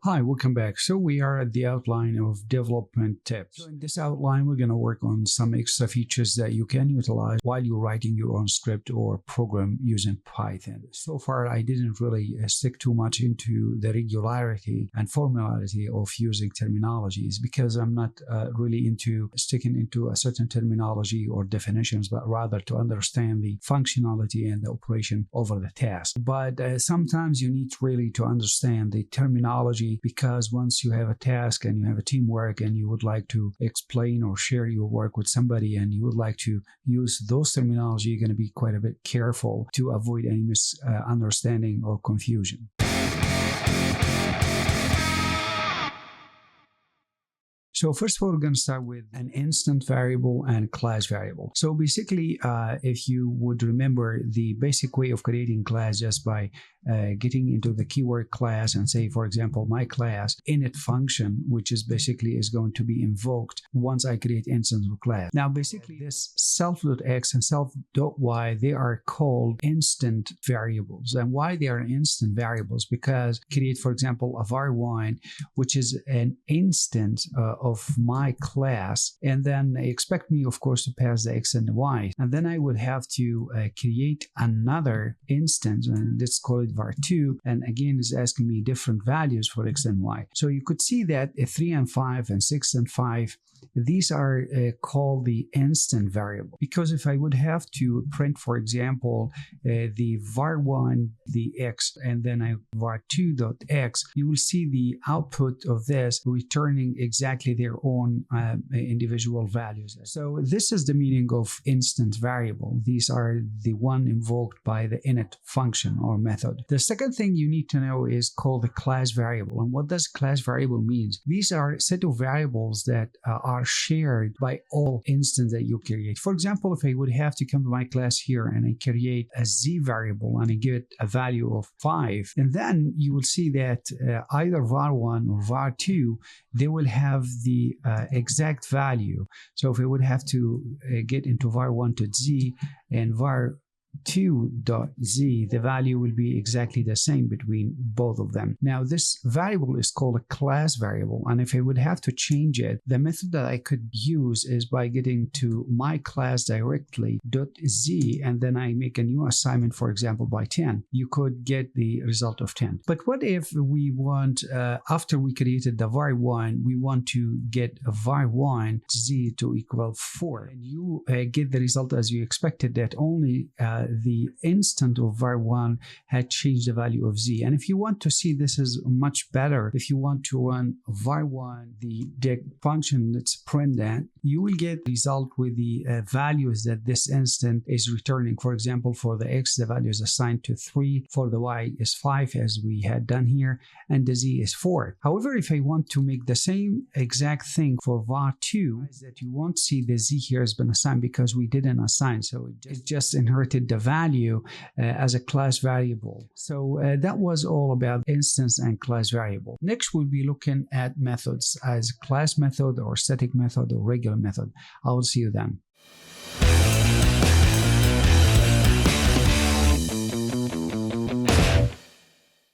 Hi, welcome back. So we are at the outline of development tips. So in this outline, we're going to work on some extra features that you can utilize while you're writing your own script or program using Python. So far, I didn't really stick too much into the regularity and formality of using terminologies because I'm not really into sticking into a certain terminology or definitions, but rather to understand the functionality and the operation over the task. But sometimes you need really to understand the terminology, because once you have a task and you have a teamwork and you would like to explain or share your work with somebody and you would like to use those terminology, you're going to be quite a bit careful to avoid any misunderstanding or confusion. So first of all, we're going to start with an instant variable and class variable. So basically, if you would remember the basic way of creating class just by getting into the keyword class and say, for example, my class init function, which is basically is going to be invoked once I create instance of class. Now, basically this self.x and self.y, they are called instant variables. And why they are instant variables? Because create, for example, a var1, which is an instance of my class, and then expect me, of course, to pass the x and the y. And then I would have to create another instance, and let's call it var2, and again is asking me different values for x and y. So you could see that 3 and 5 and 6 and 5, these are called the instant variable, because if I would have to print, for example, the var1, the x, and then I var2.x, you will see the output of this returning exactly their own individual values. So this is the meaning of instant variable. These are the one invoked by the init function or method. The second thing you need to know is called the class variable. And what does class variable means? These are a set of variables that are shared by all instances that you create. For example, if I would have to come to my class here and I create a z variable and I give it a value of 5, and then you will see that either var1 or var2, they will have the exact value. So if I would have to get into var1.z and var2.z, the value will be exactly the same between both of them. Now this variable is called a class variable, and if I would have to change it, the method that I could use is by getting to my class directly .z, and then I make a new assignment, for example, by 10. You could get the result of 10. But what if we want, after we created the var1, we want to get a var1 z to equal 4, and you get the result as you expected, that only the instant of var1 had changed the value of z. And if you want to see this is much better, if you want to run var1, the function that's print that, you will get result with the values that this instant is returning. For example, for the x, the value is assigned to 3, for the y is 5 as we had done here, and the z is 4. However, if I want to make the same exact thing for var2, is that you won't see the z here has been assigned because we didn't assign, so it just inherited the value as a class variable. So that was all about instance and class variable. Next, we'll be looking at methods as class method or static method or regular method. I will see you then.